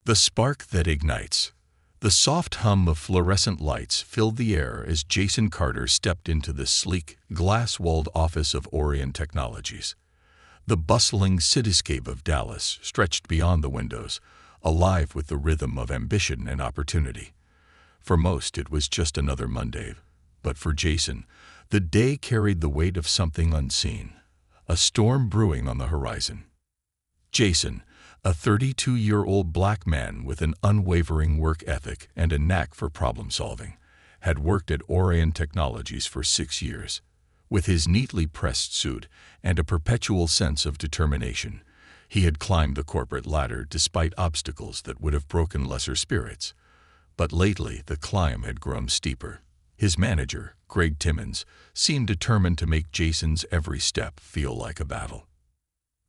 The spark that ignites. The soft hum of fluorescent lights filled the air as Jason Carter stepped into the sleek, glass-walled office of Orion Technologies. The bustling cityscape of Dallas stretched beyond the windows, alive with the rhythm of ambition and opportunity. For most, it was just another Monday, but for Jason, the day carried the weight of something unseen, a storm brewing on the horizon. Jason, a 32-year-old black man with an unwavering work ethic and a knack for problem-solving, had worked at Orion Technologies for 6 years. With his neatly pressed suit and a perpetual sense of determination, he had climbed the corporate ladder despite obstacles that would have broken lesser spirits. But lately, the climb had grown steeper. His manager, Greg Timmons, seemed determined to make Jason's every step feel like a battle.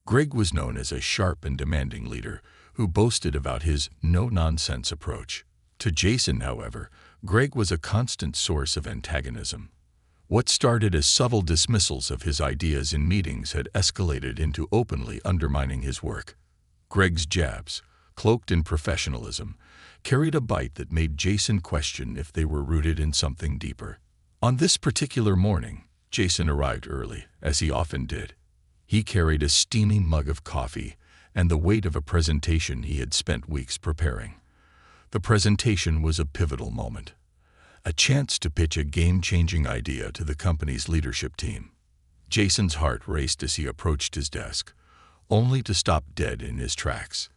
Greg was known as a sharp and demanding leader who boasted about his no-nonsense approach. To Jason, however, Greg was a constant source of antagonism. What started as subtle dismissals of his ideas in meetings had escalated into openly undermining his work. Greg's jabs, cloaked in professionalism, carried a bite that made Jason question if they were rooted in something deeper. On this particular morning, Jason arrived early, as he often did. He carried a steaming mug of coffee and the weight of a presentation he had spent weeks preparing. The presentation was a pivotal moment, a chance to pitch a game-changing idea to the company's leadership team. Jason's heart raced as he approached his desk, only to stop dead in his tracks.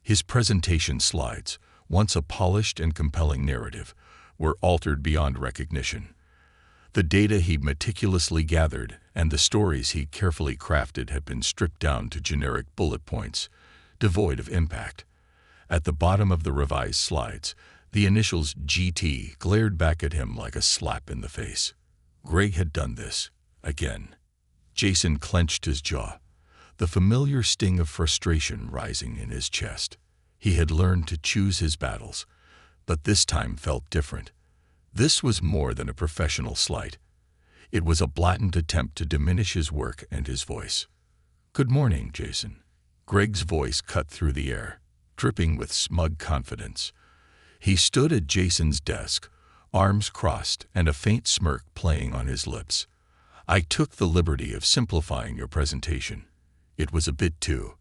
His presentation slides, once a polished and compelling narrative, were altered beyond recognition. The data he'd meticulously gathered and the stories he'd carefully crafted had been stripped down to generic bullet points, devoid of impact. At the bottom of the revised slides, the initials GT glared back at him like a slap in the face. Greg had done this, again. Jason clenched his jaw, the familiar sting of frustration rising in his chest. He had learned to choose his battles, but this time felt different. This was more than a professional slight. It was a blatant attempt to diminish his work and his voice. "Good morning, Jason." Greg's voice cut through the air, dripping with smug confidence. He stood at Jason's desk, arms crossed and a faint smirk playing on his lips. "I took the liberty of simplifying your presentation. It was a bit too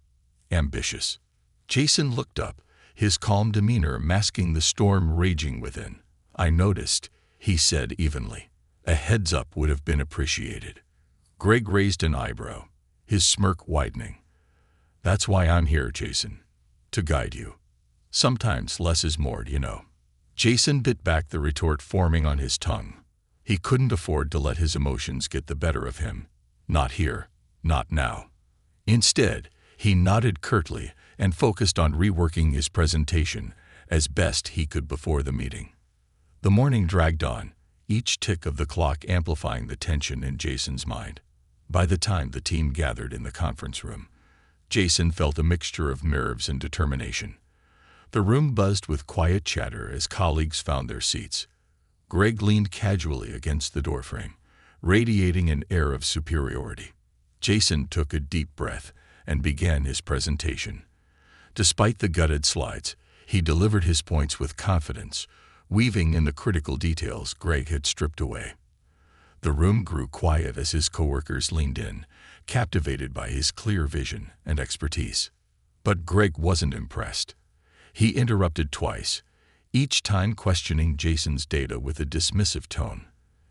ambitious." Jason looked up, his calm demeanor masking the storm raging within. "I noticed," he said evenly. "A heads-up would have been appreciated." Greg raised an eyebrow, his smirk widening. "That's why I'm here, Jason. To guide you. Sometimes less is more, you know." Jason bit back the retort forming on his tongue. He couldn't afford to let his emotions get the better of him. Not here, not now. Instead, he nodded curtly and focused on reworking his presentation as best he could before the meeting. The morning dragged on, each tick of the clock amplifying the tension in Jason's mind. By the time the team gathered in the conference room, Jason felt a mixture of nerves and determination. The room buzzed with quiet chatter as colleagues found their seats. Greg leaned casually against the doorframe, radiating an air of superiority. Jason took a deep breath and began his presentation. Despite the gutted slides, he delivered his points with confidence, weaving in the critical details Greg had stripped away. The room grew quiet as his coworkers leaned in, captivated by his clear vision and expertise. But Greg wasn't impressed. He interrupted twice, each time questioning Jason's data with a dismissive tone.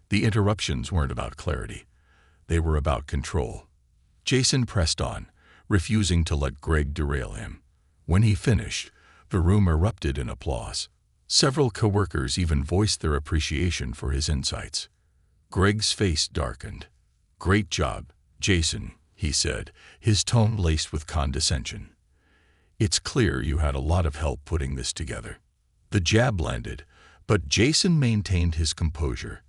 The interruptions weren't about clarity. They were about control. Jason pressed on, refusing to let Greg derail him. When he finished, the room erupted in applause. Several coworkers even voiced their appreciation for his insights. Greg's face darkened. "Great job, Jason," he said, his tone laced with condescension. "It's clear you had a lot of help putting this together." The jab landed, but Jason maintained his composure.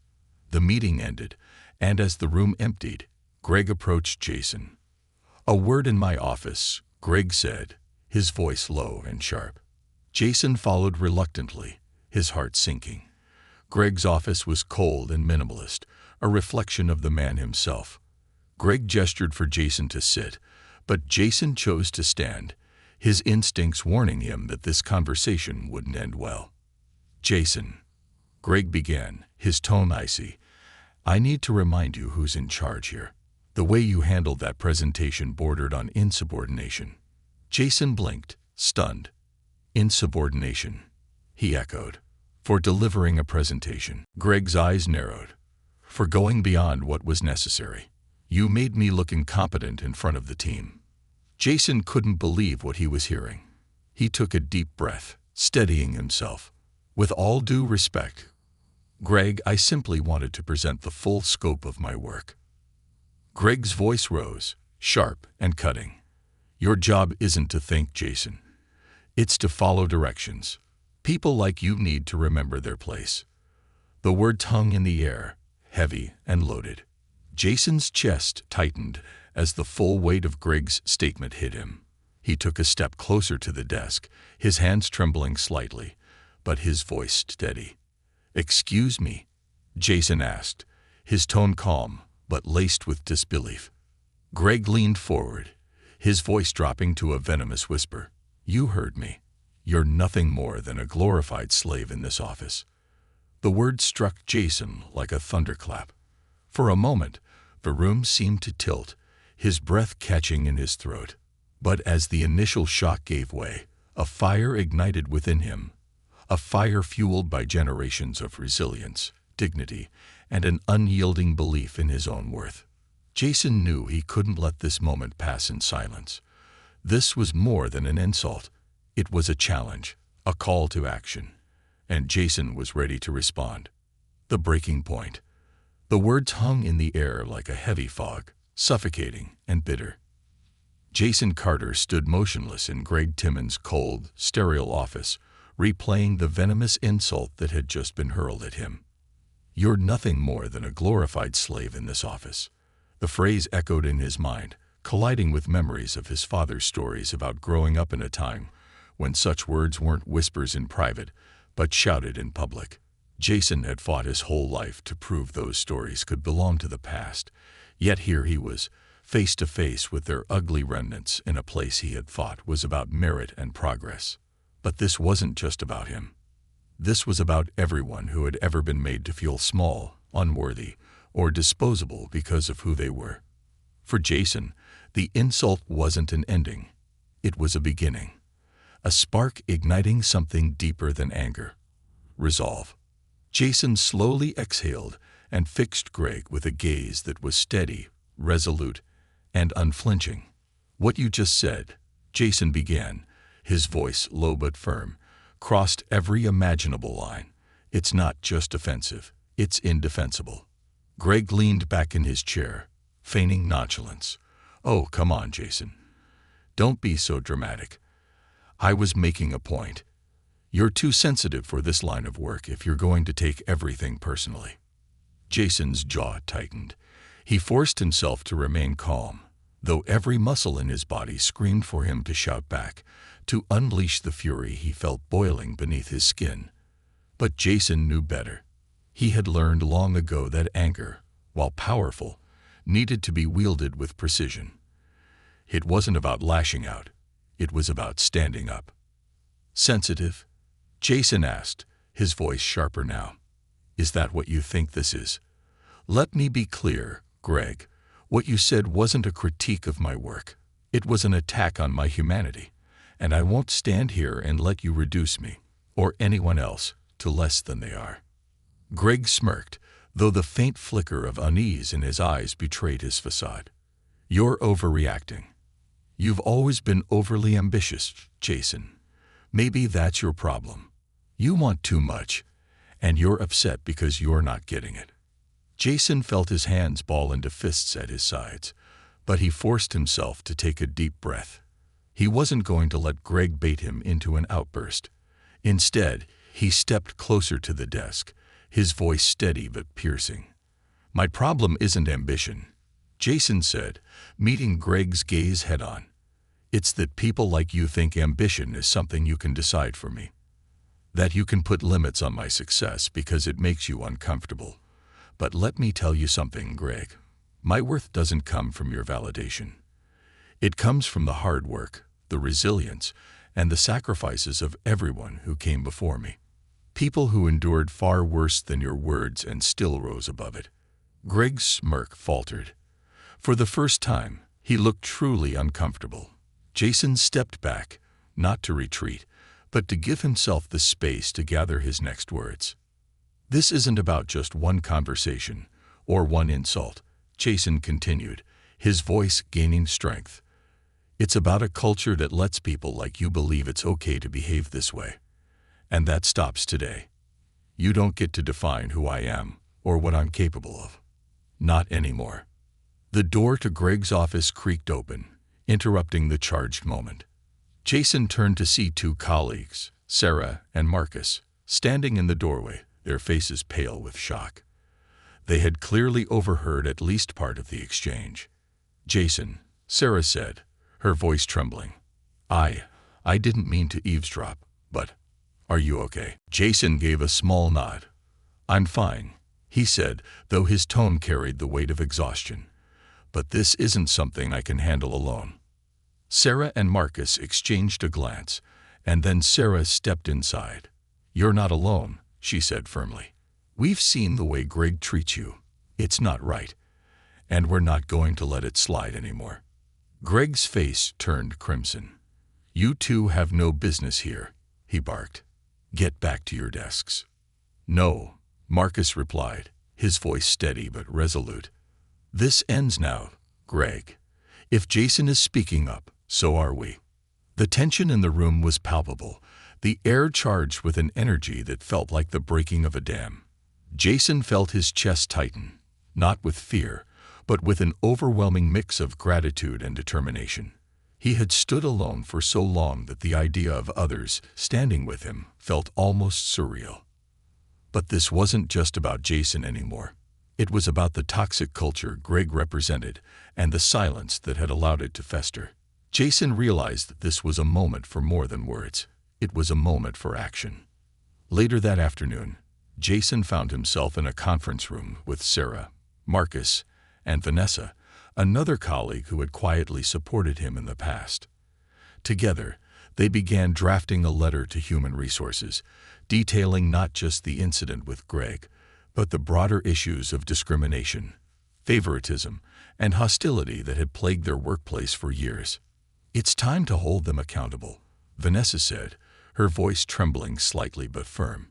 The meeting ended, and as the room emptied, Greg approached Jason. "A word in my office," Greg said, his voice low and sharp. Jason followed reluctantly, his heart sinking. Greg's office was cold and minimalist, a reflection of the man himself. Greg gestured for Jason to sit, but Jason chose to stand, his instincts warning him that this conversation wouldn't end well. "Jason," Greg began, his tone icy, "I need to remind you who's in charge here. The way you handled that presentation bordered on insubordination." Jason blinked, stunned. "Insubordination," he echoed. "For delivering a presentation." Greg's eyes narrowed. "For going beyond what was necessary. You made me look incompetent in front of the team." Jason couldn't believe what he was hearing. He took a deep breath, steadying himself. "With all due respect, Greg, I simply wanted to present the full scope of my work." Greg's voice rose, sharp and cutting. "Your job isn't to think, Jason. It's to follow directions. People like you need to remember their place." The words hung in the air, heavy and loaded. Jason's chest tightened as the full weight of Greg's statement hit him. He took a step closer to the desk, his hands trembling slightly, but his voice steady. "Excuse me?" Jason asked, his tone calm but laced with disbelief. Greg leaned forward, his voice dropping to a venomous whisper. "You heard me. You're nothing more than a glorified slave in this office." The words struck Jason like a thunderclap. For a moment, the room seemed to tilt, his breath catching in his throat. But as the initial shock gave way, a fire ignited within him, a fire fueled by generations of resilience, dignity, and an unyielding belief in his own worth. Jason knew he couldn't let this moment pass in silence. This was more than an insult. It was a challenge, a call to action, and Jason was ready to respond. The breaking point. The words hung in the air like a heavy fog, suffocating and bitter. Jason Carter stood motionless in Greg Timmons' cold, sterile office, replaying the venomous insult that had just been hurled at him. "You're nothing more than a glorified slave in this office." The phrase echoed in his mind, colliding with memories of his father's stories about growing up in a time when such words weren't whispers in private, but shouted in public. Jason had fought his whole life to prove those stories could belong to the past, yet here he was, face to face with their ugly remnants in a place he had thought was about merit and progress. But this wasn't just about him. This was about everyone who had ever been made to feel small, unworthy, or disposable because of who they were. For Jason, the insult wasn't an ending. It was a beginning. A spark igniting something deeper than anger. Resolve. Jason slowly exhaled and fixed Greg with a gaze that was steady, resolute, and unflinching. "What you just said," Jason began, his voice low but firm, "crossed every imaginable line. It's not just offensive, it's indefensible." Greg leaned back in his chair, feigning nonchalance. "Oh, come on, Jason. Don't be so dramatic. I was making a point. You're too sensitive for this line of work if you're going to take everything personally." Jason's jaw tightened. He forced himself to remain calm, though every muscle in his body screamed for him to shout back, to unleash the fury he felt boiling beneath his skin. But Jason knew better. He had learned long ago that anger, while powerful, needed to be wielded with precision. It wasn't about lashing out. It was about standing up. "Sensitive?" Jason asked, his voice sharper now. "Is that what you think this is?" "Let me be clear, Greg. What you said wasn't a critique of my work. It was an attack on my humanity, and I won't stand here and let you reduce me, or anyone else, to less than they are." Greg smirked, though the faint flicker of unease in his eyes betrayed his facade. "You're overreacting. You've always been overly ambitious, Jason. Maybe that's your problem. You want too much, and you're upset because you're not getting it." Jason felt his hands ball into fists at his sides, but he forced himself to take a deep breath. He wasn't going to let Greg bait him into an outburst. Instead, he stepped closer to the desk, his voice steady but piercing. "My problem isn't ambition," Jason said, meeting Greg's gaze head-on. "It's that people like you think ambition is something you can decide for me. That you can put limits on my success because it makes you uncomfortable. But let me tell you something, Greg. My worth doesn't come from your validation. It comes from the hard work, the resilience, and the sacrifices of everyone who came before me. People who endured far worse than your words and still rose above it." Greg's smirk faltered. For the first time, he looked truly uncomfortable. Jason stepped back, not to retreat, but to give himself the space to gather his next words. "This isn't about just one conversation or one insult," Jason continued, his voice gaining strength. "It's about a culture that lets people like you believe it's okay to behave this way. And that stops today. You don't get to define who I am or what I'm capable of. Not anymore." The door to Greg's office creaked open, interrupting the charged moment. Jason turned to see two colleagues, Sarah and Marcus, standing in the doorway, their faces pale with shock. They had clearly overheard at least part of the exchange. "Jason," Sarah said, her voice trembling, I didn't mean to eavesdrop, but are you okay?" Jason gave a small nod. "I'm fine," he said, though his tone carried the weight of exhaustion. "But this isn't something I can handle alone." Sarah and Marcus exchanged a glance, and then Sarah stepped inside. "You're not alone," she said firmly. "We've seen the way Greg treats you. It's not right. And we're not going to let it slide anymore." Greg's face turned crimson. "You two have no business here," he barked. "Get back to your desks." "No," Marcus replied, his voice steady but resolute. "This ends now, Greg. If Jason is speaking up, so are we." The tension in the room was palpable, the air charged with an energy that felt like the breaking of a dam. Jason felt his chest tighten, not with fear, but with an overwhelming mix of gratitude and determination. He had stood alone for so long that the idea of others standing with him felt almost surreal. But this wasn't just about Jason anymore. It was about the toxic culture Greg represented and the silence that had allowed it to fester. Jason realized that this was a moment for more than words. It was a moment for action. Later that afternoon, Jason found himself in a conference room with Sarah, Marcus, and Vanessa, another colleague who had quietly supported him in the past. Together, they began drafting a letter to Human Resources, detailing not just the incident with Greg, but the broader issues of discrimination, favoritism, and hostility that had plagued their workplace for years. "It's time to hold them accountable," Vanessa said, her voice trembling slightly but firm.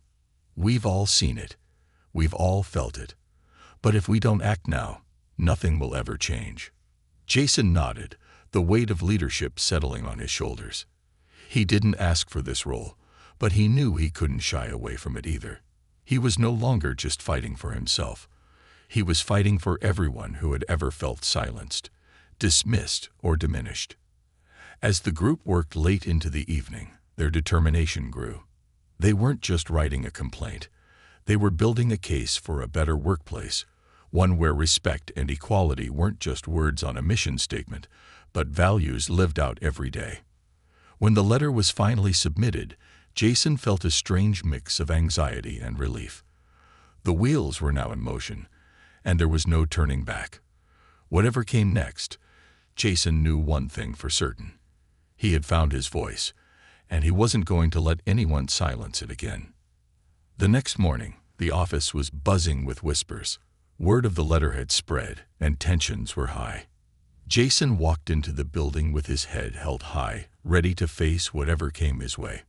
"We've all seen it. We've all felt it. But if we don't act now, nothing will ever change." Jason nodded, the weight of leadership settling on his shoulders. He didn't ask for this role, but he knew he couldn't shy away from it either. He was no longer just fighting for himself. He was fighting for everyone who had ever felt silenced, dismissed, or diminished. As the group worked late into the evening, their determination grew. They weren't just writing a complaint. They were building a case for a better workplace, one where respect and equality weren't just words on a mission statement, but values lived out every day. When the letter was finally submitted, Jason felt a strange mix of anxiety and relief. The wheels were now in motion, and there was no turning back. Whatever came next, Jason knew one thing for certain. He had found his voice, and he wasn't going to let anyone silence it again. The next morning, the office was buzzing with whispers. Word of the letter had spread, and tensions were high. Jason walked into the building with his head held high, ready to face whatever came his way.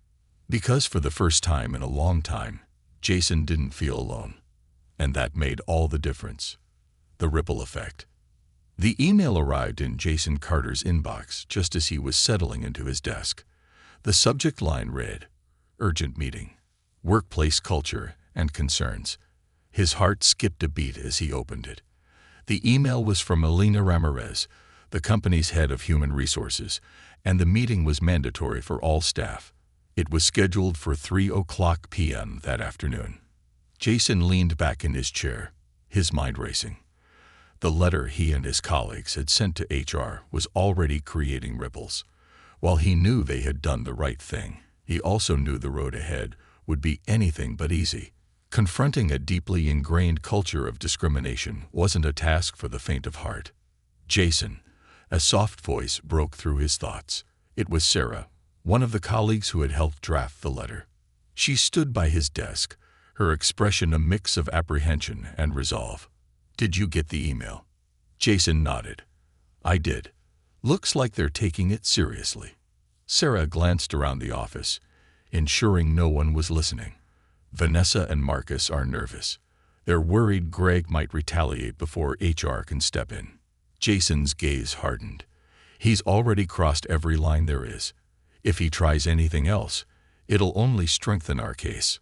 Because for the first time in a long time, Jason didn't feel alone. And that made all the difference. The ripple effect. The email arrived in Jason Carter's inbox just as he was settling into his desk. The subject line read, "Urgent meeting. Workplace culture and concerns." His heart skipped a beat as he opened it. The email was from Elena Ramirez, the company's head of human resources, and the meeting was mandatory for all staff. It was scheduled for 3:00 p.m. that afternoon. Jason leaned back in his chair, his mind racing. The letter he and his colleagues had sent to HR was already creating ripples. While he knew they had done the right thing, he also knew the road ahead would be anything but easy. Confronting a deeply ingrained culture of discrimination wasn't a task for the faint of heart. "Jason," a soft voice broke through his thoughts. It was Sarah, one of the colleagues who had helped draft the letter. She stood by his desk, her expression a mix of apprehension and resolve. "Did you get the email?" Jason nodded. "I did. Looks like they're taking it seriously." Sarah glanced around the office, ensuring no one was listening. "Vanessa and Marcus are nervous. They're worried Greg might retaliate before HR can step in." Jason's gaze hardened. He's already crossed every line there is. If he tries anything else, it'll only strengthen our case.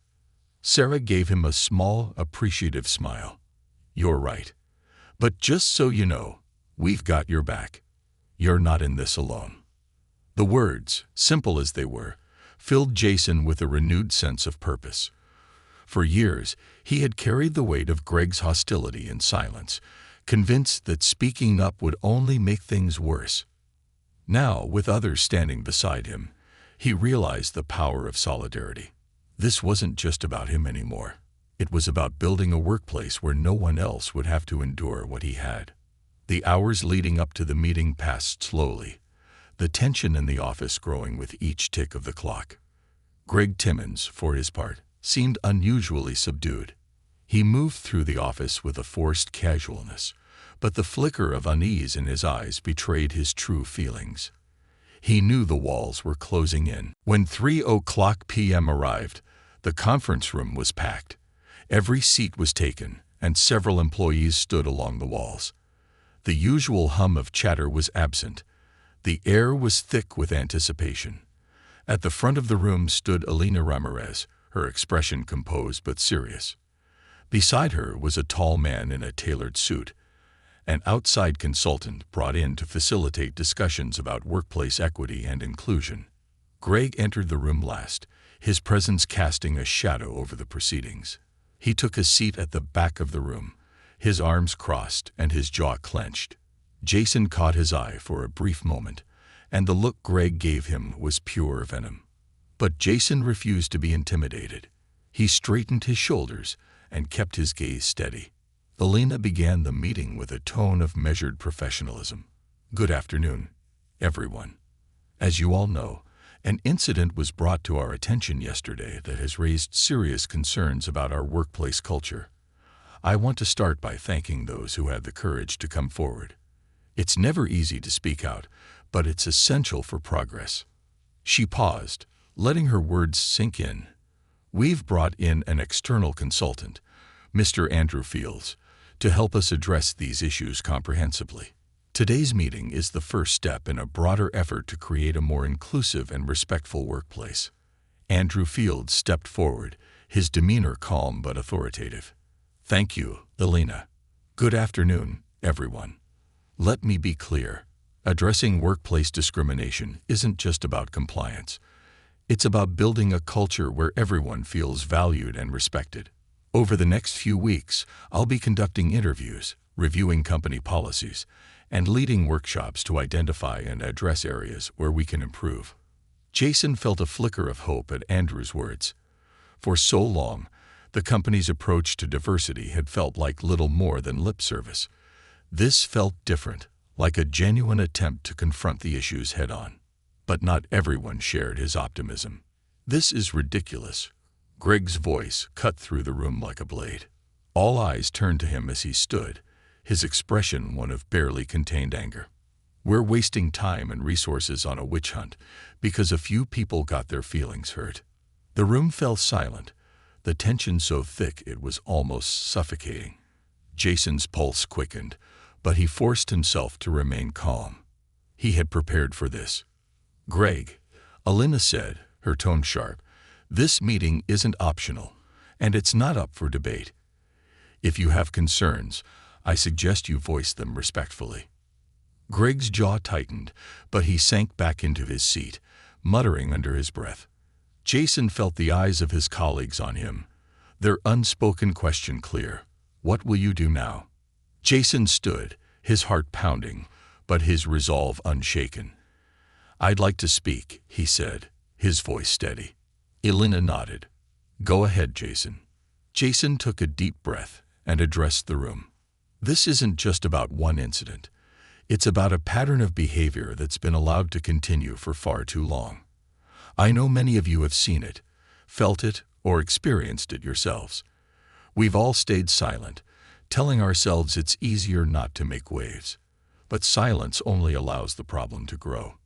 Sarah gave him a small, appreciative smile. "You're right. But just so you know, we've got your back. You're not in this alone." The words, simple as they were, filled Jason with a renewed sense of purpose. For years, he had carried the weight of Greg's hostility in silence, convinced that speaking up would only make things worse. Now, with others standing beside him, he realized the power of solidarity. This wasn't just about him anymore. It was about building a workplace where no one else would have to endure what he had. The hours leading up to the meeting passed slowly, the tension in the office growing with each tick of the clock. Greg Timmons, for his part, seemed unusually subdued. He moved through the office with a forced casualness, but the flicker of unease in his eyes betrayed his true feelings. He knew the walls were closing in. When 3:00 p.m. arrived, the conference room was packed. Every seat was taken, and several employees stood along the walls. The usual hum of chatter was absent. The air was thick with anticipation. At the front of the room stood Elena Ramirez, her expression composed but serious. Beside her was a tall man in a tailored suit, an outside consultant brought in to facilitate discussions about workplace equity and inclusion. Greg entered the room last, his presence casting a shadow over the proceedings. He took a seat at the back of the room, his arms crossed and his jaw clenched. Jason caught his eye for a brief moment, and the look Greg gave him was pure venom. But Jason refused to be intimidated. He straightened his shoulders and kept his gaze steady. Elena began the meeting with a tone of measured professionalism. "Good afternoon, everyone. As you all know, an incident was brought to our attention yesterday that has raised serious concerns about our workplace culture. I want to start by thanking those who had the courage to come forward. It's never easy to speak out, but it's essential for progress." She paused, letting her words sink in. "We've brought in an external consultant, Mr. Andrew Fields, to help us address these issues comprehensively. Today's meeting is the first step in a broader effort to create a more inclusive and respectful workplace." Andrew Fields stepped forward, his demeanor calm but authoritative. "Thank you, Elena. Good afternoon, everyone. Let me be clear. Addressing workplace discrimination isn't just about compliance. It's about building a culture where everyone feels valued and respected. Over the next few weeks, I'll be conducting interviews, reviewing company policies, and leading workshops to identify and address areas where we can improve." Jason felt a flicker of hope at Andrew's words. For so long, the company's approach to diversity had felt like little more than lip service. This felt different, like a genuine attempt to confront the issues head-on. But not everyone shared his optimism. "This is ridiculous." Greg's voice cut through the room like a blade. All eyes turned to him as he stood, his expression one of barely contained anger. "We're wasting time and resources on a witch hunt because a few people got their feelings hurt." The room fell silent, the tension so thick it was almost suffocating. Jason's pulse quickened, but he forced himself to remain calm. He had prepared for this. "Greg," Elena said, her tone sharp, "this meeting isn't optional, and it's not up for debate. If you have concerns, I suggest you voice them respectfully." Greg's jaw tightened, but he sank back into his seat, muttering under his breath. Jason felt the eyes of his colleagues on him, their unspoken question clear. "What will you do now?" Jason stood, his heart pounding, but his resolve unshaken. "I'd like to speak," he said, his voice steady. Elena nodded. "Go ahead, Jason." Jason took a deep breath and addressed the room. "This isn't just about one incident. It's about a pattern of behavior that's been allowed to continue for far too long. I know many of you have seen it, felt it, or experienced it yourselves. We've all stayed silent, telling ourselves it's easier not to make waves. But silence only allows the problem to grow.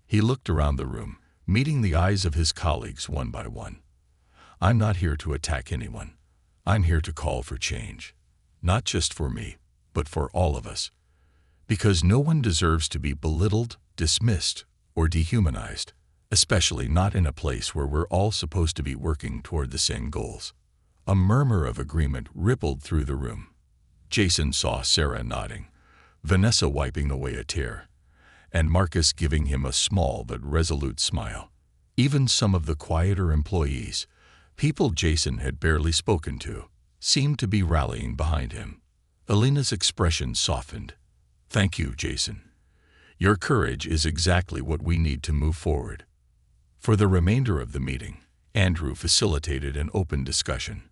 He looked around the room, meeting the eyes of his colleagues one by one. I'm not here to attack anyone. I'm here to call for change. Not just for me, but for all of us. Because no one deserves to be belittled, dismissed, or dehumanized, especially not in a place where we're all supposed to be working toward the same goals. A murmur of agreement rippled through the room. Jason saw Sarah nodding, Vanessa wiping away a tear, and Marcus giving him a small but resolute smile. Even some of the quieter employees, people Jason had barely spoken to, seemed to be rallying behind him. Alina's expression softened. Thank you, Jason. Your courage is exactly what we need to move forward. For the remainder of the meeting, Andrew facilitated an open discussion.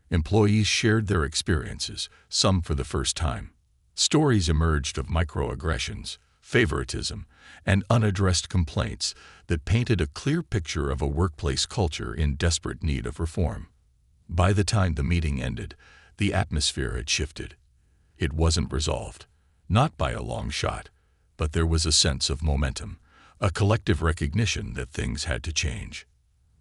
Employees shared their experiences, some for the first time. Stories emerged of microaggressions, favoritism, and unaddressed complaints that painted a clear picture of a workplace culture in desperate need of reform. By the time the meeting ended, the atmosphere had shifted. It wasn't resolved, not by a long shot, but there was a sense of momentum, a collective recognition that things had to change.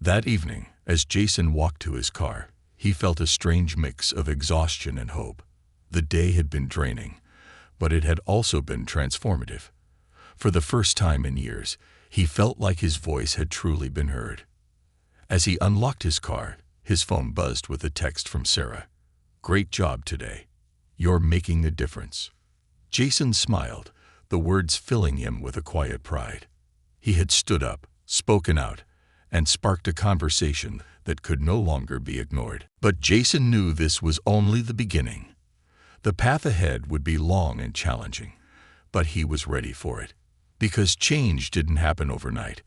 That evening, as Jason walked to his car, he felt a strange mix of exhaustion and hope. The day had been draining, but it had also been transformative. For the first time in years, he felt like his voice had truly been heard. As he unlocked his car, his phone buzzed with a text from Sarah. "Great job today. You're making a difference." Jason smiled, the words filling him with a quiet pride. He had stood up, spoken out, and sparked a conversation that could no longer be ignored. But Jason knew this was only the beginning. The path ahead would be long and challenging, but he was ready for it. Because change didn't happen overnight.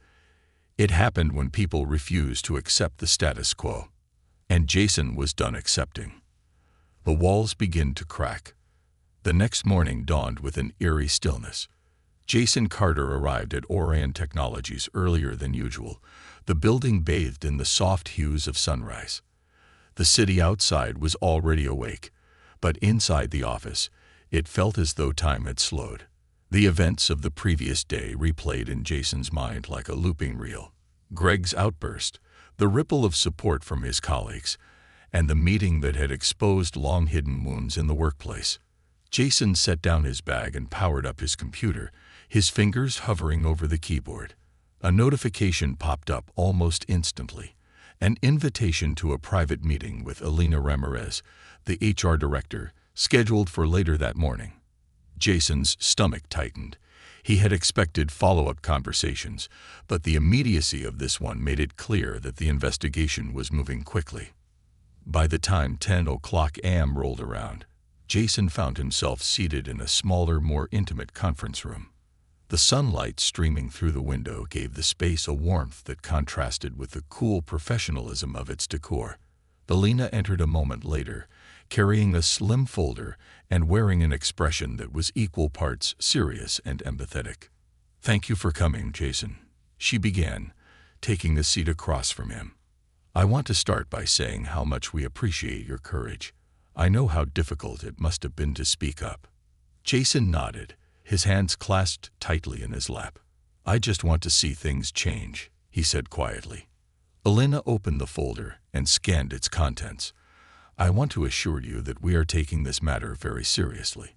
It happened when people refused to accept the status quo. And Jason was done accepting. The walls began to crack. The next morning dawned with an eerie stillness. Jason Carter arrived at Orion Technologies earlier than usual, the building bathed in the soft hues of sunrise. The city outside was already awake, but inside the office, it felt as though time had slowed. The events of the previous day replayed in Jason's mind like a looping reel. Greg's outburst, the ripple of support from his colleagues, and the meeting that had exposed long-hidden wounds in the workplace. Jason set down his bag and powered up his computer, his fingers hovering over the keyboard. A notification popped up almost instantly, an invitation to a private meeting with Alina Ramirez, the HR director, scheduled for later that morning. Jason's stomach tightened. He had expected follow-up conversations, but the immediacy of this one made it clear that the investigation was moving quickly. By the time 10 o'clock a.m. rolled around, Jason found himself seated in a smaller, more intimate conference room. The sunlight streaming through the window gave the space a warmth that contrasted with the cool professionalism of its decor. Alina entered a moment later, carrying a slim folder and wearing an expression that was equal parts serious and empathetic. "Thank you for coming, Jason," she began, taking the seat across from him. "I want to start by saying how much we appreciate your courage. I know how difficult it must have been to speak up." Jason nodded, his hands clasped tightly in his lap. "I just want to see things change," he said quietly. Alina opened the folder and scanned its contents. "I want to assure you that we are taking this matter very seriously.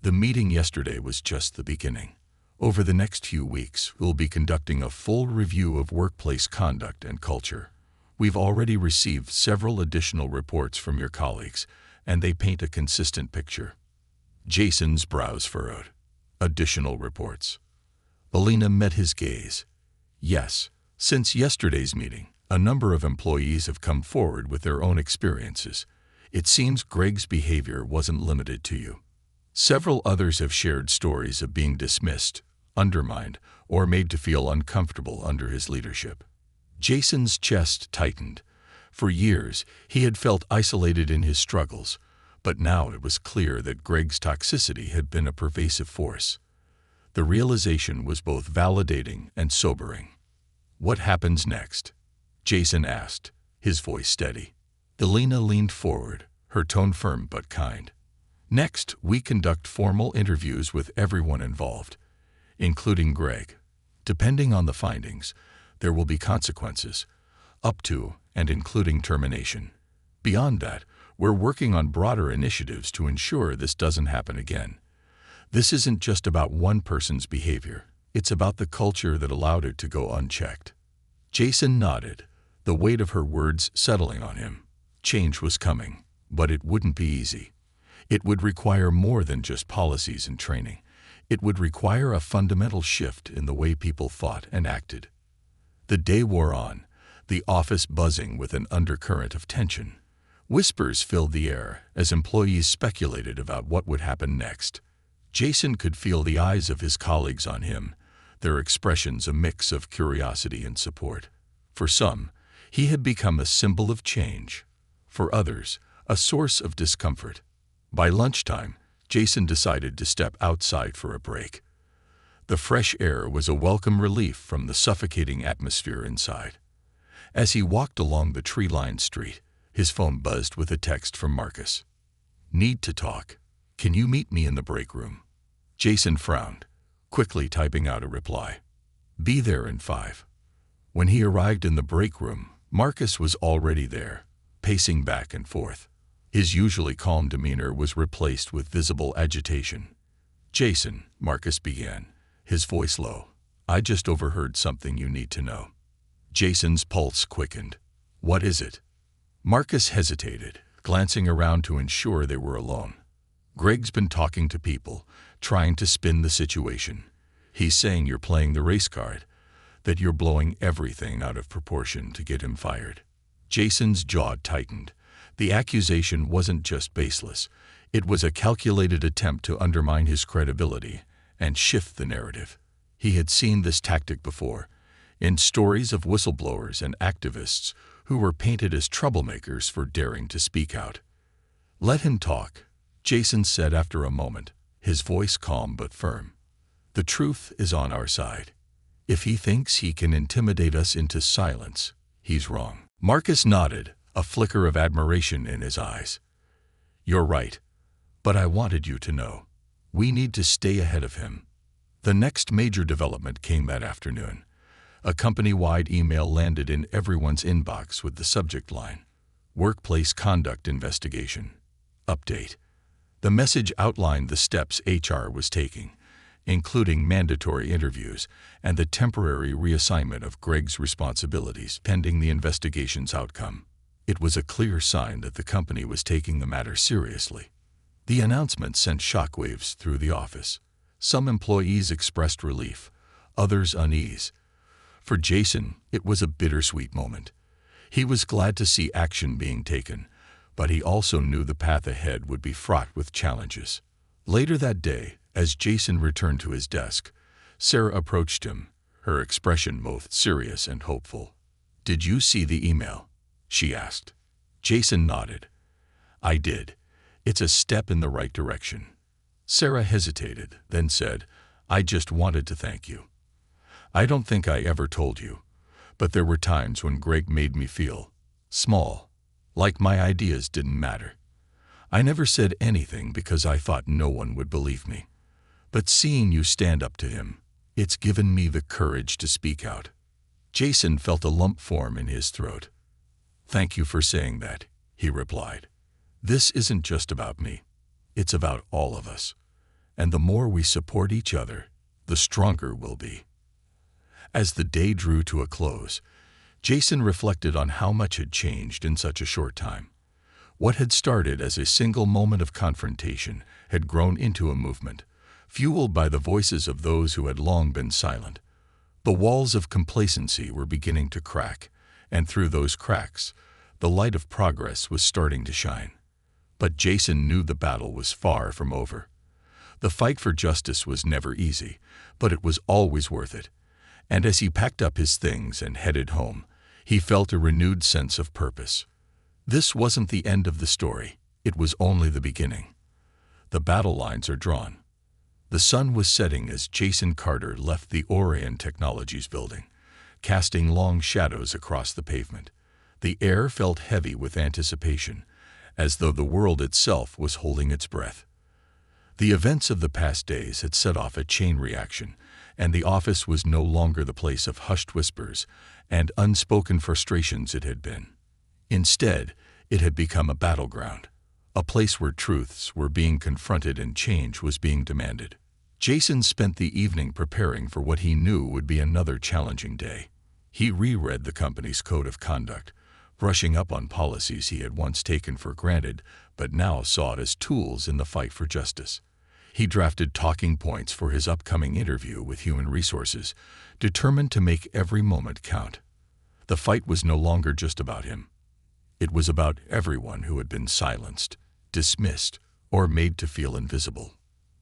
The meeting yesterday was just the beginning. Over the next few weeks, we'll be conducting a full review of workplace conduct and culture. We've already received several additional reports from your colleagues, and they paint a consistent picture." Jason's brows furrowed. Additional reports. Alina met his gaze. "Yes, since yesterday's meeting, a number of employees have come forward with their own experiences. It seems Greg's behavior wasn't limited to you. Several others have shared stories of being dismissed, undermined, or made to feel uncomfortable under his leadership." Jason's chest tightened. For years, he had felt isolated in his struggles, but now it was clear that Greg's toxicity had been a pervasive force. The realization was both validating and sobering. "What happens next?" Jason asked, his voice steady. Delina leaned forward, her tone firm but kind. "Next, we conduct formal interviews with everyone involved, including Greg. Depending on the findings, there will be consequences, up to and including termination. Beyond that, we're working on broader initiatives to ensure this doesn't happen again. This isn't just about one person's behavior. It's about the culture that allowed it to go unchecked." Jason nodded, the weight of her words settling on him. Change was coming, but it wouldn't be easy. It would require more than just policies and training. It would require a fundamental shift in the way people thought and acted. The day wore on, the office buzzing with an undercurrent of tension. Whispers filled the air as employees speculated about what would happen next. Jason could feel the eyes of his colleagues on him, their expressions a mix of curiosity and support. For some, he had become a symbol of change. For others, a source of discomfort. By lunchtime, Jason decided to step outside for a break. The fresh air was a welcome relief from the suffocating atmosphere inside. As he walked along the tree-lined street, his phone buzzed with a text from Marcus. "Need to talk. Can you meet me in the break room?" Jason frowned, quickly typing out a reply. "Be there in 5. When he arrived in the break room, Marcus was already there, pacing back and forth. His usually calm demeanor was replaced with visible agitation. "Jason," Marcus began, his voice low, "I just overheard something you need to know." Jason's pulse quickened. "What is it?" Marcus hesitated, glancing around to ensure they were alone. "Greg's been talking to people, trying to spin the situation. He's saying you're playing the race card, that you're blowing everything out of proportion to get him fired." Jason's jaw tightened. The accusation wasn't just baseless. It was a calculated attempt to undermine his credibility and shift the narrative. He had seen this tactic before, in stories of whistleblowers and activists who were painted as troublemakers for daring to speak out. "Let him talk," Jason said after a moment, his voice calm but firm. "The truth is on our side. If he thinks he can intimidate us into silence, he's wrong." Marcus nodded, a flicker of admiration in his eyes. "You're right, but I wanted you to know. We need to stay ahead of him." The next major development came that afternoon. A company-wide email landed in everyone's inbox with the subject line, "Workplace Conduct Investigation. Update." The message outlined the steps HR was taking, including mandatory interviews and the temporary reassignment of Greg's responsibilities pending the investigation's outcome. It was a clear sign that the company was taking the matter seriously. The announcement sent shockwaves through the office. Some employees expressed relief, others unease. For Jason, it was a bittersweet moment. He was glad to see action being taken, but he also knew the path ahead would be fraught with challenges. Later that day, as Jason returned to his desk, Sarah approached him, her expression both serious and hopeful. "Did you see the email?" she asked. Jason nodded. "I did. It's a step in the right direction." Sarah hesitated, then said, "I just wanted to thank you. I don't think I ever told you, but there were times when Greg made me feel small, like my ideas didn't matter. I never said anything because I thought no one would believe me. But seeing you stand up to him, it's given me the courage to speak out." Jason felt a lump form in his throat. "Thank you for saying that," he replied. "This isn't just about me. It's about all of us. And the more we support each other, the stronger we'll be." As the day drew to a close, Jason reflected on how much had changed in such a short time. What had started as a single moment of confrontation had grown into a movement, fueled by the voices of those who had long been silent. The walls of complacency were beginning to crack, and through those cracks, the light of progress was starting to shine. But Jason knew the battle was far from over. The fight for justice was never easy, but it was always worth it. And as he packed up his things and headed home, he felt a renewed sense of purpose. This wasn't the end of the story, it was only the beginning. The battle lines are drawn. The sun was setting as Jason Carter left the Orion Technologies building, casting long shadows across the pavement. The air felt heavy with anticipation, as though the world itself was holding its breath. The events of the past days had set off a chain reaction, and the office was no longer the place of hushed whispers and unspoken frustrations it had been. Instead, it had become a battleground, a place where truths were being confronted and change was being demanded. Jason spent the evening preparing for what he knew would be another challenging day. He reread the company's code of conduct, brushing up on policies he had once taken for granted but now saw as tools in the fight for justice. He drafted talking points for his upcoming interview with Human Resources, determined to make every moment count. The fight was no longer just about him. It was about everyone who had been silenced, dismissed, or made to feel invisible.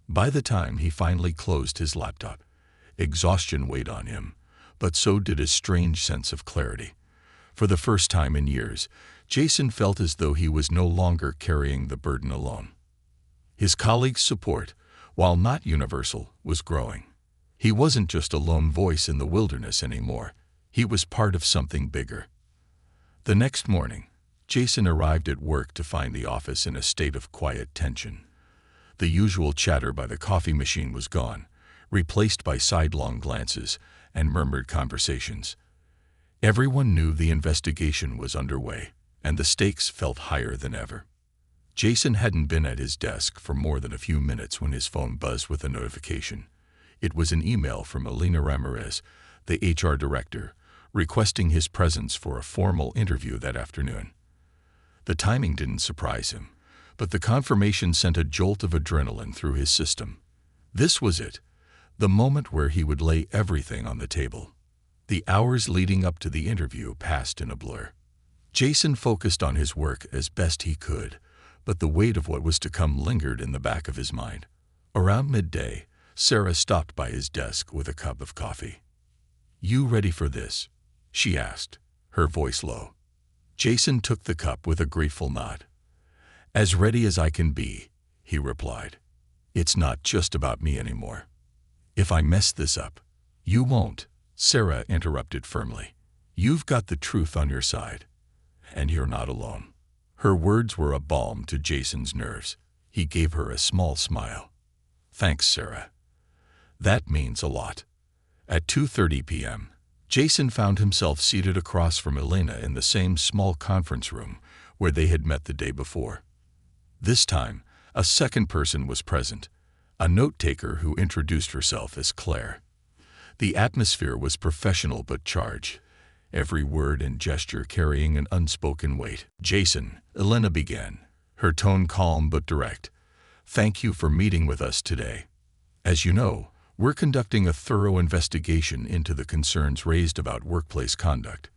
By the time he finally closed his laptop, exhaustion weighed on him, but so did a strange sense of clarity. For the first time in years, Jason felt as though he was no longer carrying the burden alone. His colleagues' support, while not universal, was growing. He wasn't just a lone voice in the wilderness anymore. He was part of something bigger. The next morning, Jason arrived at work to find the office in a state of quiet tension. The usual chatter by the coffee machine was gone, replaced by sidelong glances and murmured conversations. Everyone knew the investigation was underway, and the stakes felt higher than ever. Jason hadn't been at his desk for more than a few minutes when his phone buzzed with a notification. It was an email from Elena Ramirez, the HR director, requesting his presence for a formal interview that afternoon. The timing didn't surprise him, but the confirmation sent a jolt of adrenaline through his system. This was it, the moment where he would lay everything on the table. The hours leading up to the interview passed in a blur. Jason focused on his work as best he could, but the weight of what was to come lingered in the back of his mind. Around midday, Sarah stopped by his desk with a cup of coffee. "You ready for this?" she asked, her voice low. Jason took the cup with a grateful nod. "As ready as I can be," he replied. "It's not just about me anymore." "If I mess this up." "You won't," Sarah interrupted firmly. "You've got the truth on your side, and you're not alone." Her words were a balm to Jason's nerves. He gave her a small smile. "Thanks, Sarah. That means a lot." At 2:30 p.m., Jason found himself seated across from Elena in the same small conference room where they had met the day before. This time, a second person was present, a note-taker who introduced herself as Claire. The atmosphere was professional but charged, every word and gesture carrying an unspoken weight. "Jason," Elena began, her tone calm but direct, "thank you for meeting with us today. As you know, we're conducting a thorough investigation into the concerns raised about workplace conduct.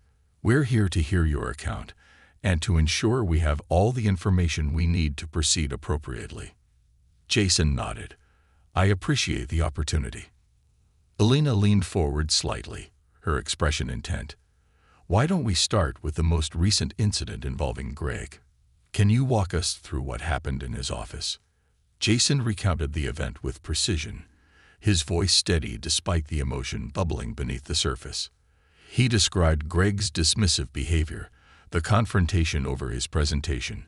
We're here to hear your account and to ensure we have all the information we need to proceed appropriately." Jason nodded. "I appreciate the opportunity." Elena leaned forward slightly, her expression intent. "Why don't we start with the most recent incident involving Greg? Can you walk us through what happened in his office?" Jason recounted the event with precision, his voice steady despite the emotion bubbling beneath the surface. He described Greg's dismissive behavior, the confrontation over his presentation,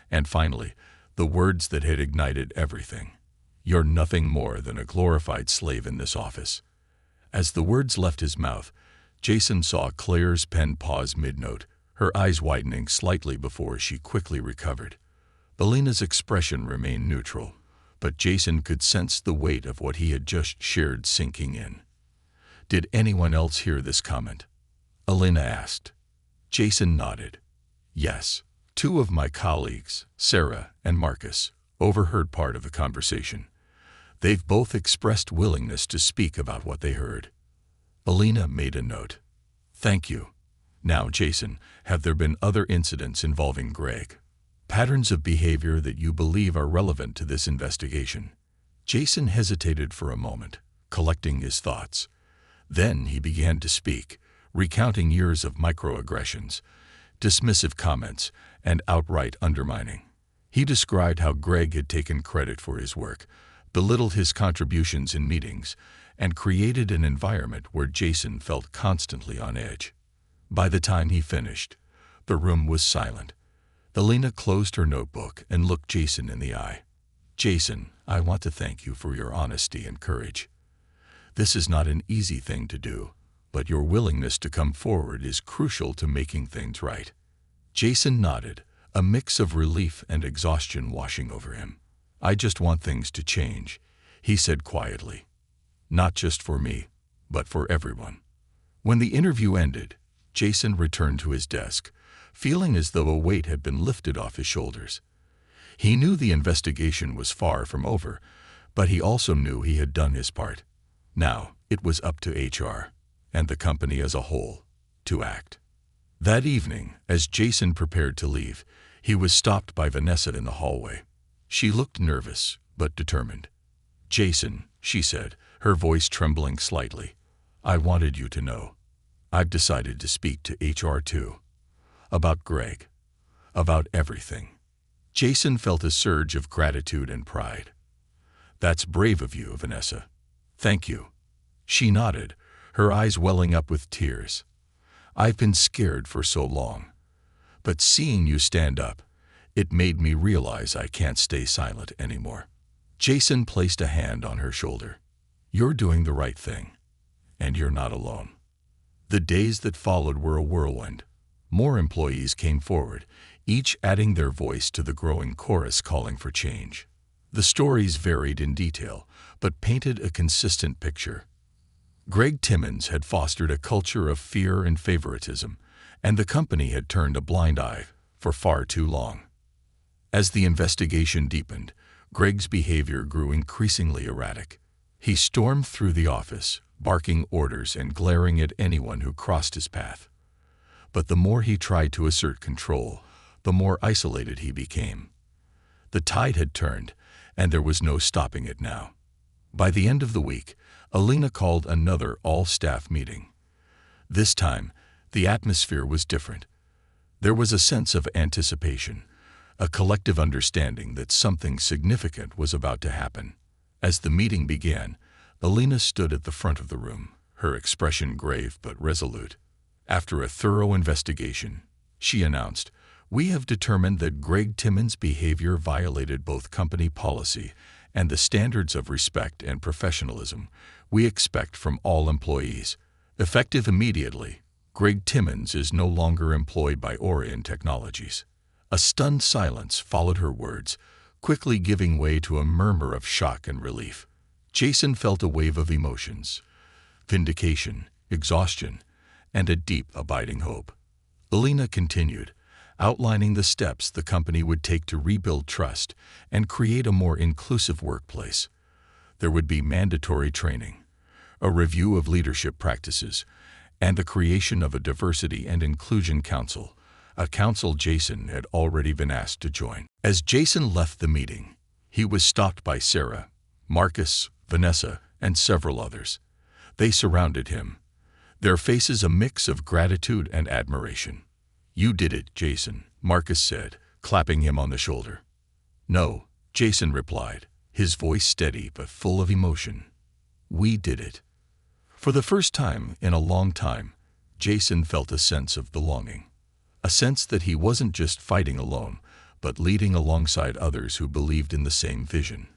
and finally, the words that had ignited everything. "You're nothing more than a glorified slave in this office." As the words left his mouth, Jason saw Claire's pen pause mid-note, her eyes widening slightly before she quickly recovered. Elena's expression remained neutral, but Jason could sense the weight of what he had just shared sinking in. "Did anyone else hear this comment?" Elena asked. Jason nodded. "Yes. Two of my colleagues, Sarah and Marcus, overheard part of the conversation. They've both expressed willingness to speak about what they heard." Elena made a note. "Thank you. Now, Jason, have there been other incidents involving Greg? Patterns of behavior that you believe are relevant to this investigation?" Jason hesitated for a moment, collecting his thoughts. Then he began to speak, recounting years of microaggressions, dismissive comments, and outright undermining. He described how Greg had taken credit for his work, belittled his contributions in meetings, and created an environment where Jason felt constantly on edge. By the time he finished, the room was silent. Alina closed her notebook and looked Jason in the eye. "Jason, I want to thank you for your honesty and courage. This is not an easy thing to do, but your willingness to come forward is crucial to making things right." Jason nodded, a mix of relief and exhaustion washing over him. "I just want things to change," he said quietly. "Not just for me, but for everyone." When the interview ended, Jason returned to his desk, feeling as though a weight had been lifted off his shoulders. He knew the investigation was far from over, but he also knew he had done his part. Now, it was up to HR, and the company as a whole, to act. That evening, as Jason prepared to leave, he was stopped by Vanessa in the hallway. She looked nervous, but determined. "Jason," she said, her voice trembling slightly, "I wanted you to know. I've decided to speak to HR too. About Greg. About everything." Jason felt a surge of gratitude and pride. "That's brave of you, Vanessa. Thank you." She nodded, her eyes welling up with tears. "I've been scared for so long. But seeing you stand up, it made me realize I can't stay silent anymore." Jason placed a hand on her shoulder. "You're doing the right thing, and you're not alone." The days that followed were a whirlwind. More employees came forward, each adding their voice to the growing chorus calling for change. The stories varied in detail, but painted a consistent picture. Greg Timmons had fostered a culture of fear and favoritism, and the company had turned a blind eye for far too long. As the investigation deepened, Greg's behavior grew increasingly erratic. He stormed through the office, barking orders and glaring at anyone who crossed his path. But the more he tried to assert control, the more isolated he became. The tide had turned, and there was no stopping it now. By the end of the week, Alina called another all-staff meeting. This time, the atmosphere was different. There was a sense of anticipation, a collective understanding that something significant was about to happen. As the meeting began, Alina stood at the front of the room, her expression grave but resolute. After a thorough investigation, she announced, "We have determined that Greg Timmons' behavior violated both company policy and the standards of respect and professionalism we expect from all employees. Effective immediately, Greg Timmons is no longer employed by Orion Technologies." A stunned silence followed her words, quickly giving way to a murmur of shock and relief. Jason felt a wave of emotions: vindication, exhaustion, and a deep, abiding hope. Alina continued, outlining the steps the company would take to rebuild trust and create a more inclusive workplace. There would be mandatory training, a review of leadership practices, and the creation of a diversity and inclusion council, a council Jason had already been asked to join. As Jason left the meeting, he was stopped by Sarah, Marcus, Vanessa, and several others. They surrounded him, their faces a mix of gratitude and admiration. "You did it, Jason," Marcus said, clapping him on the shoulder. "No," Jason replied, his voice steady but full of emotion. "We did it." For the first time in a long time, Jason felt a sense of belonging. A sense that he wasn't just fighting alone, but leading alongside others who believed in the same vision.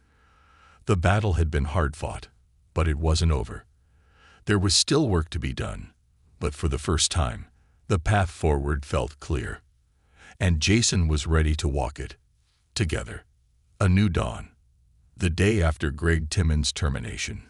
The battle had been hard-fought, but it wasn't over. There was still work to be done, but for the first time, the path forward felt clear. And Jason was ready to walk it, together. A new dawn. The day after Greg Timmons' termination,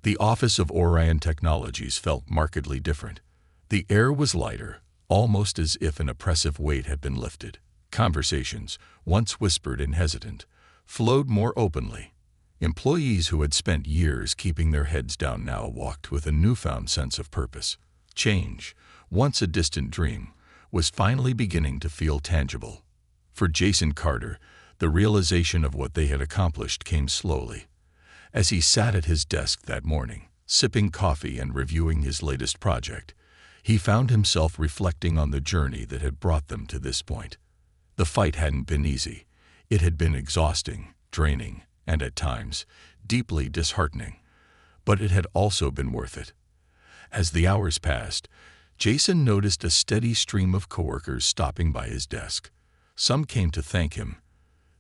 the office of Orion Technologies felt markedly different. The air was lighter, almost as if an oppressive weight had been lifted. Conversations, once whispered and hesitant, flowed more openly. Employees who had spent years keeping their heads down now walked with a newfound sense of purpose. Change, once a distant dream, was finally beginning to feel tangible. For Jason Carter, the realization of what they had accomplished came slowly. As he sat at his desk that morning, sipping coffee and reviewing his latest project, he found himself reflecting on the journey that had brought them to this point. The fight hadn't been easy. It had been exhausting, draining, and at times, deeply disheartening. But it had also been worth it. As the hours passed, Jason noticed a steady stream of coworkers stopping by his desk. Some came to thank him,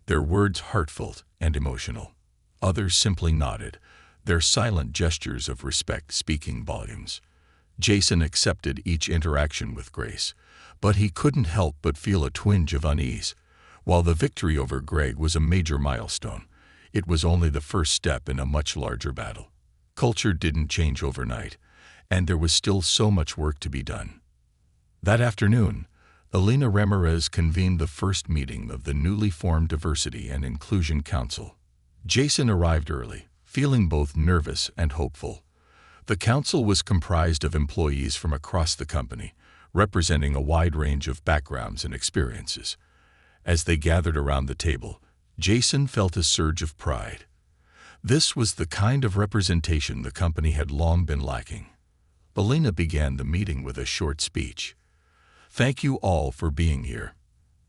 their words heartfelt and emotional. Others simply nodded, their silent gestures of respect speaking volumes. Jason accepted each interaction with grace, but he couldn't help but feel a twinge of unease. While the victory over Greg was a major milestone, it was only the first step in a much larger battle. Culture didn't change overnight, and there was still so much work to be done. That afternoon, Elena Ramirez convened the first meeting of the newly formed Diversity and Inclusion Council. Jason arrived early, feeling both nervous and hopeful. The council was comprised of employees from across the company, representing a wide range of backgrounds and experiences. As they gathered around the table, Jason felt a surge of pride. This was the kind of representation the company had long been lacking. Elena began the meeting with a short speech. "Thank you all for being here.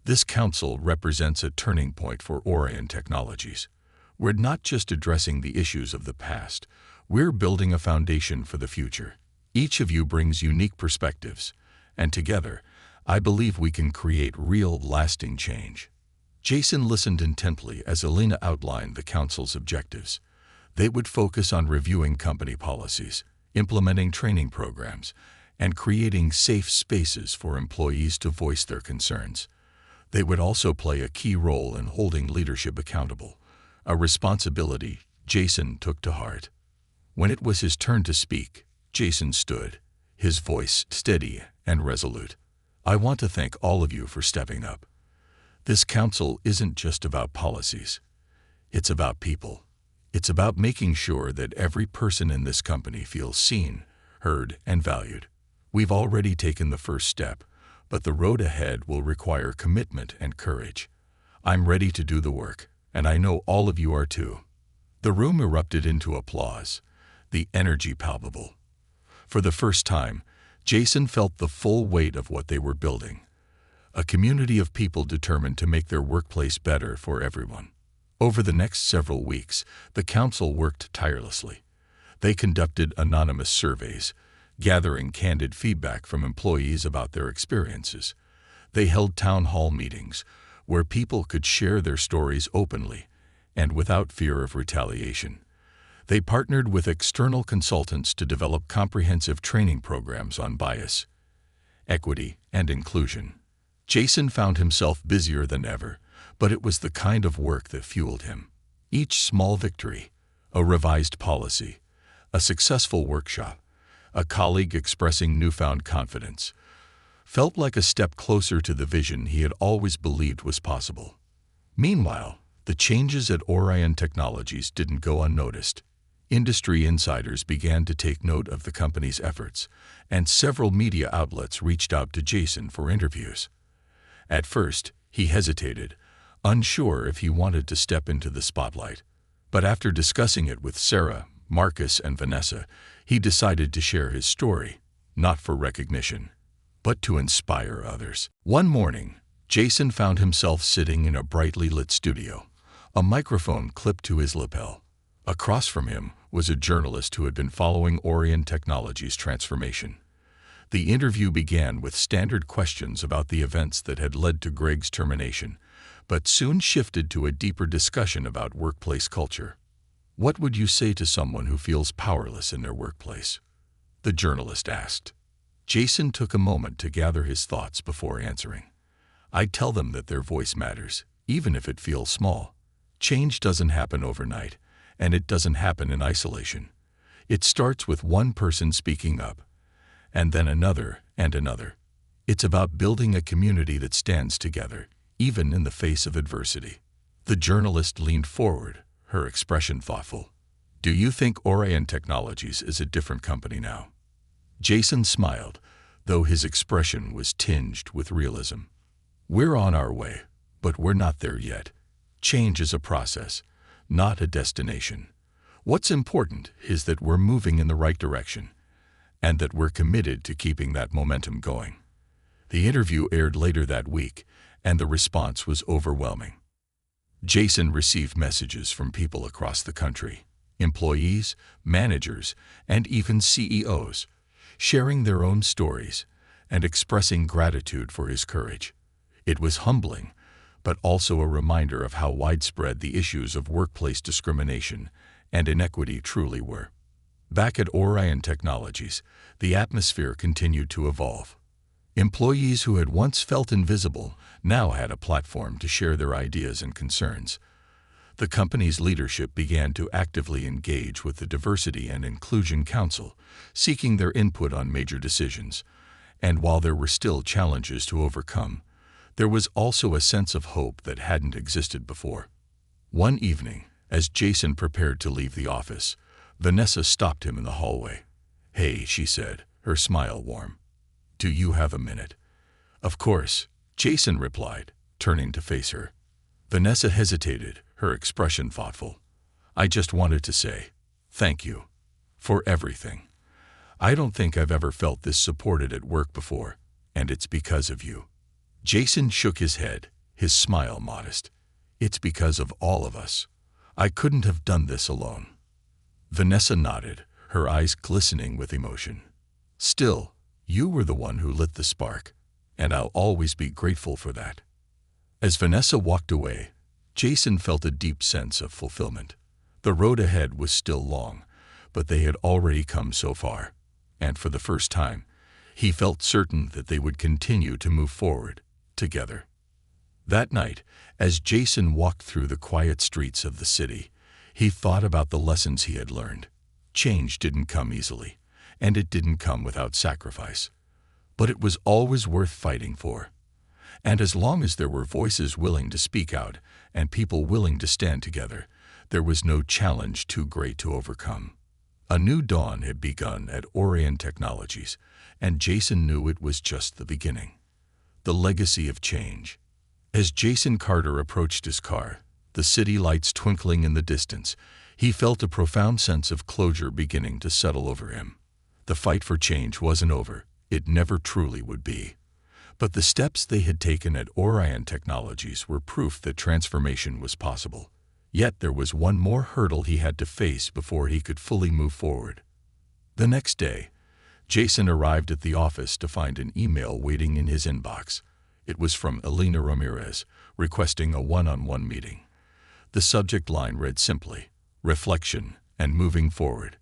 This council represents a turning point for Orion Technologies. We're not just addressing the issues of the past, we're building a foundation for the future. Each of you brings unique perspectives, and together, I believe we can create real, lasting change." Jason listened intently as Elena outlined the council's objectives. They would focus on reviewing company policies, implementing training programs, and creating safe spaces for employees to voice their concerns. They would also play a key role in holding leadership accountable, a responsibility Jason took to heart. When it was his turn to speak, Jason stood, his voice steady and resolute. "I want to thank all of you for stepping up. This council isn't just about policies. It's about people. It's about making sure that every person in this company feels seen, heard, and valued. We've already taken the first step, but the road ahead will require commitment and courage. I'm ready to do the work, and I know all of you are too." The room erupted into applause, the energy palpable. For the first time, Jason felt the full weight of what they were building. A community of people determined to make their workplace better for everyone. Over the next several weeks, the council worked tirelessly. They conducted anonymous surveys, gathering candid feedback from employees about their experiences. They held town hall meetings, where people could share their stories openly and without fear of retaliation. They partnered with external consultants to develop comprehensive training programs on bias, equity, and inclusion. Jason found himself busier than ever, but it was the kind of work that fueled him. Each small victory, a revised policy, a successful workshop, a colleague expressing newfound confidence, felt like a step closer to the vision he had always believed was possible. Meanwhile, the changes at Orion Technologies didn't go unnoticed. Industry insiders began to take note of the company's efforts, and several media outlets reached out to Jason for interviews. At first, he hesitated, unsure if he wanted to step into the spotlight. But after discussing it with Sarah, Marcus, and Vanessa, he decided to share his story, not for recognition, but to inspire others. One morning, Jason found himself sitting in a brightly lit studio, a microphone clipped to his lapel. Across from him was a journalist who had been following Orion Technologies' transformation. The interview began with standard questions about the events that had led to Greg's termination, but soon shifted to a deeper discussion about workplace culture. "What would you say to someone who feels powerless in their workplace?" the journalist asked. Jason took a moment to gather his thoughts before answering. "I'd tell them that their voice matters, even if it feels small. Change doesn't happen overnight, and it doesn't happen in isolation. It starts with one person speaking up, and then another and another. It's about building a community that stands together, even in the face of adversity." The journalist leaned forward, her expression thoughtful. "Do you think Orion Technologies is a different company now?" Jason smiled, though his expression was tinged with realism. "We're on our way, but we're not there yet. Change is a process, not a destination. What's important is that we're moving in the right direction, and that we're committed to keeping that momentum going." The interview aired later that week, and the response was overwhelming. Jason received messages from people across the country, employees, managers, and even CEOs, sharing their own stories and expressing gratitude for his courage. It was humbling, but also a reminder of how widespread the issues of workplace discrimination and inequity truly were. Back at Orion Technologies, the atmosphere continued to evolve. Employees who had once felt invisible now had a platform to share their ideas and concerns. The company's leadership began to actively engage with the Diversity and Inclusion Council, seeking their input on major decisions. And while there were still challenges to overcome, there was also a sense of hope that hadn't existed before. One evening, as Jason prepared to leave the office, Vanessa stopped him in the hallway. "Hey," she said, her smile warm. "Do you have a minute?" "Of course," Jason replied, turning to face her. Vanessa hesitated, her expression thoughtful. "I just wanted to say, thank you. For everything. I don't think I've ever felt this supported at work before, and it's because of you." Jason shook his head, his smile modest. "It's because of all of us. I couldn't have done this alone." Vanessa nodded, her eyes glistening with emotion. "Still, you were the one who lit the spark, and I'll always be grateful for that." As Vanessa walked away, Jason felt a deep sense of fulfillment. The road ahead was still long, but they had already come so far, and for the first time, he felt certain that they would continue to move forward, together. That night, as Jason walked through the quiet streets of the city, he thought about the lessons he had learned. Change didn't come easily, and it didn't come without sacrifice. But it was always worth fighting for. And as long as there were voices willing to speak out and people willing to stand together, there was no challenge too great to overcome. A new dawn had begun at Orion Technologies, and Jason knew it was just the beginning. The legacy of change. As Jason Carter approached his car, the city lights twinkling in the distance, he felt a profound sense of closure beginning to settle over him. The fight for change wasn't over. It never truly would be. But the steps they had taken at Orion Technologies were proof that transformation was possible. Yet there was one more hurdle he had to face before he could fully move forward. The next day, Jason arrived at the office to find an email waiting in his inbox. It was from Elena Ramirez, requesting a one-on-one meeting. The subject line read simply, "Reflection and moving forward."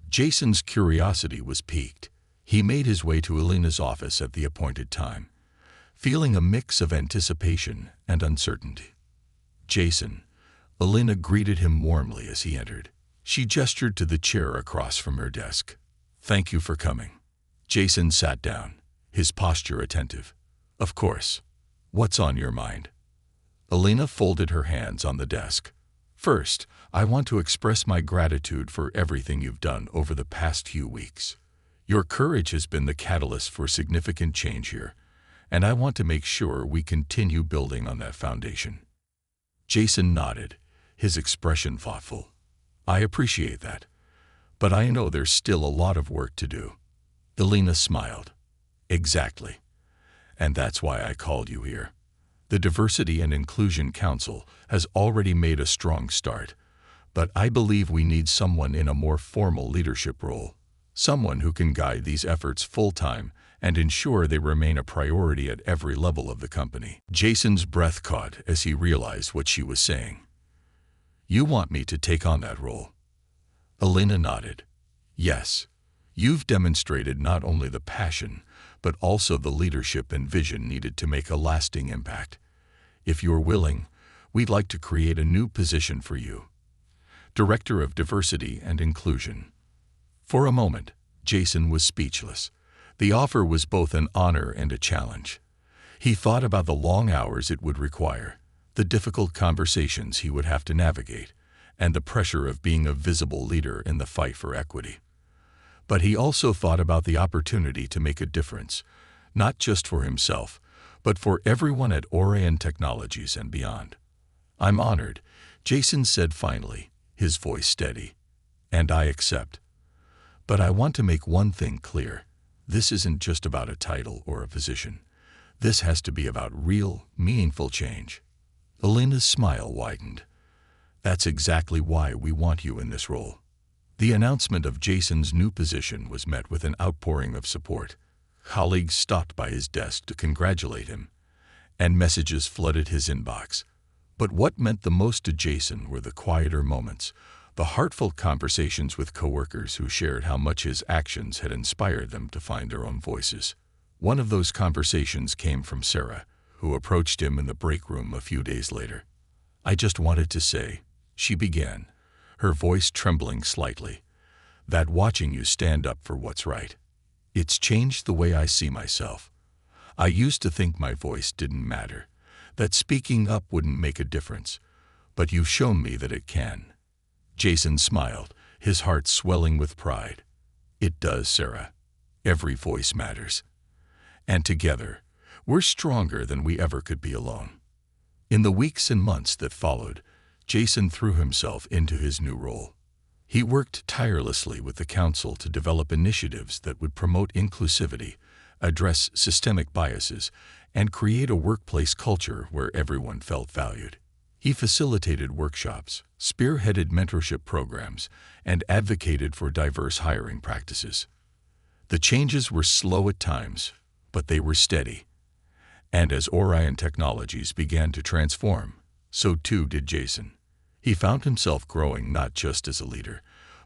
Jason's curiosity was piqued. He made his way to Elena's office at the appointed time, feeling a mix of anticipation and uncertainty. "Jason," Elena greeted him warmly as he entered. She gestured to the chair across from her desk. "Thank you for coming." Jason sat down, his posture attentive. "Of course. What's on your mind?" Elena folded her hands on the desk. "First, I want to express my gratitude for everything you've done over the past few weeks. Your courage has been the catalyst for significant change here, and I want to make sure we continue building on that foundation." Jason nodded, his expression thoughtful. "I appreciate that, but I know there's still a lot of work to do." Elena smiled. "Exactly. And that's why I called you here. The Diversity and Inclusion Council has already made a strong start, but I believe we need someone in a more formal leadership role, someone who can guide these efforts full-time and ensure they remain a priority at every level of the company." Jason's breath caught as he realized what she was saying. "You want me to take on that role?" Elena nodded. "Yes. You've demonstrated not only the passion, but also the leadership and vision needed to make a lasting impact. If you're willing, we'd like to create a new position for you. Director of Diversity and Inclusion." For a moment, Jason was speechless. The offer was both an honor and a challenge. He thought about the long hours it would require, the difficult conversations he would have to navigate, and the pressure of being a visible leader in the fight for equity. But he also thought about the opportunity to make a difference, not just for himself, but for everyone at Orion Technologies and beyond. "I'm honored," Jason said finally, his voice steady. "And I accept. But I want to make one thing clear. This isn't just about a title or a position. This has to be about real, meaningful change." Elena's smile widened. That's exactly why we want you in this role. The announcement of Jason's new position was met with an outpouring of support. Colleagues stopped by his desk to congratulate him, and messages flooded his inbox. But what meant the most to Jason were the quieter moments, the heartfelt conversations with coworkers who shared how much his actions had inspired them to find their own voices. One of those conversations came from Sarah, who approached him in the break room a few days later. "I just wanted to say," she began, her voice trembling slightly, "that watching you stand up for what's right, it's changed the way I see myself. I used to think my voice didn't matter, that speaking up wouldn't make a difference, but you've shown me that it can." Jason smiled, his heart swelling with pride. "It does, Sarah. Every voice matters. And together, we're stronger than we ever could be alone." In the weeks and months that followed, Jason threw himself into his new role. He worked tirelessly with the council to develop initiatives that would promote inclusivity, address systemic biases, and create a workplace culture where everyone felt valued. He facilitated workshops, spearheaded mentorship programs, and advocated for diverse hiring practices. The changes were slow at times, but they were steady. And as Orion Technologies began to transform, so too did Jason. He found himself growing not just as a leader,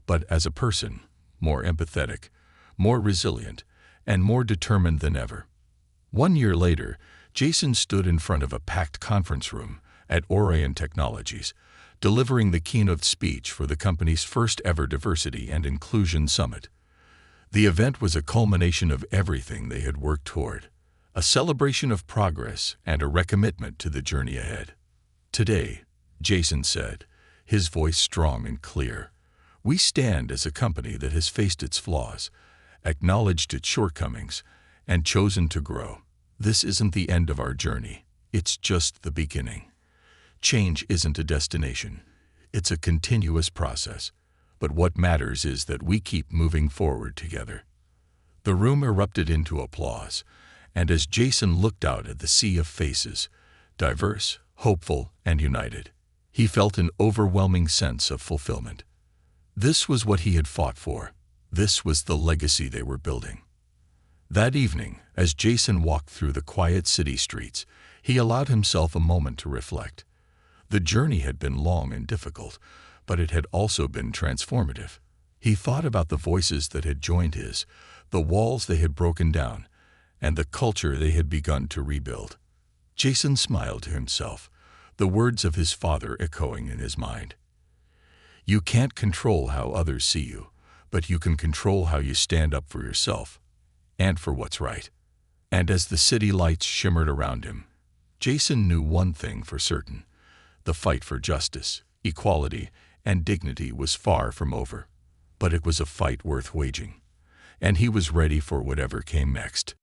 but as a person, more empathetic, more resilient, and more determined than ever. 1 year later, Jason stood in front of a packed conference room at Orion Technologies, delivering the keynote speech for the company's first ever Diversity and Inclusion Summit. The event was a culmination of everything they had worked toward, a celebration of progress and a recommitment to the journey ahead. "Today," Jason said, his voice strong and clear, "we stand as a company that has faced its flaws, acknowledged its shortcomings, and chosen to grow. This isn't the end of our journey, it's just the beginning. Change isn't a destination, it's a continuous process, but what matters is that we keep moving forward together." The room erupted into applause, and as Jason looked out at the sea of faces, diverse, hopeful, and united, he felt an overwhelming sense of fulfillment. This was what he had fought for. This was the legacy they were building. That evening, as Jason walked through the quiet city streets, he allowed himself a moment to reflect. The journey had been long and difficult, but it had also been transformative. He thought about the voices that had joined his, the walls they had broken down, and the culture they had begun to rebuild. Jason smiled to himself, the words of his father echoing in his mind. "You can't control how others see you, but you can control how you stand up for yourself, and for what's right." And as the city lights shimmered around him, Jason knew one thing for certain: the fight for justice, equality, and dignity was far from over. But it was a fight worth waging, and he was ready for whatever came next.